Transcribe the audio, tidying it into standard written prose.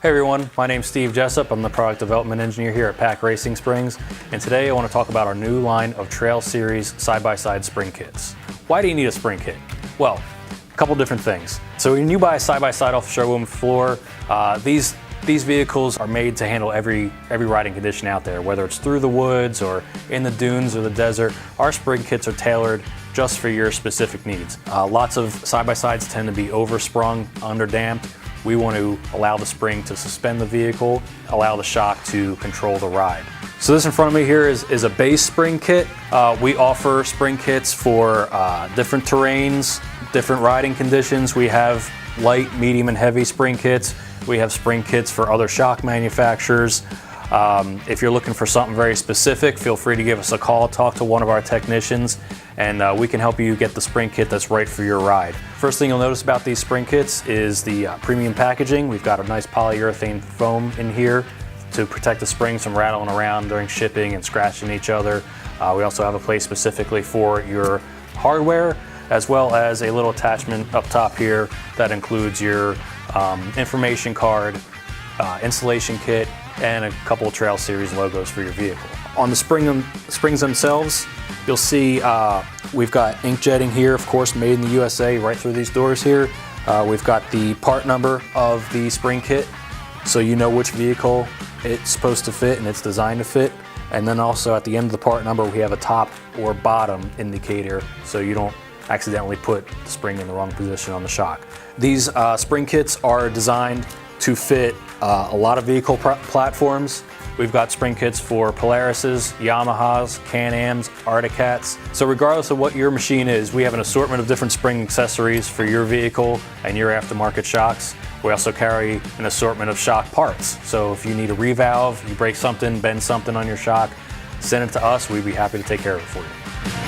Hey everyone, my name's Steve Jessup. I'm the product development engineer here at PAC Racing Springs, and today I want to talk about our new line of Trail Series side-by-side spring kits. Why do you need a spring kit? Well, a couple different things. So when you buy a side-by-side off the showroom floor, these vehicles are made to handle every riding condition out there, whether it's through the woods or in the dunes or the desert. Our spring kits are tailored just for your specific needs. Lots of side-by-sides tend to be oversprung, underdamped. We want to allow the spring to suspend the vehicle, allow the shock to control the ride. So this in front of me here is a base spring kit. We offer spring kits for different terrains, different riding conditions. We have light, medium, and heavy spring kits. We have spring kits for other shock manufacturers. If you're looking for something very specific, feel free to give us a call, talk to one of our technicians, and we can help you get the spring kit that's right for your ride. First thing you'll notice about these spring kits is the premium packaging. We've got a nice polyurethane foam in here to protect the springs from rattling around during shipping and scratching each other. We also have a place specifically for your hardware, as well as a little attachment up top here that includes your information card, installation kit, and a couple of Trail Series logos for your vehicle. On the springs themselves, you'll see we've got ink jetting here, of course, made in the USA, right through these doors here. We've got the part number of the spring kit, so you know which vehicle it's supposed to fit and it's designed to fit. And then also at the end of the part number, we have a top or bottom indicator, so you don't accidentally put the spring in the wrong position on the shock. These spring kits are designed to fit a lot of vehicle platforms. We've got spring kits for Polarises, Yamahas, Can-Ams, Articats. So regardless of what your machine is, we have an assortment of different spring accessories for your vehicle and your aftermarket shocks. We also carry an assortment of shock parts. So if you need a revalve, you break something, bend something on your shock, send it to us. We'd be happy to take care of it for you.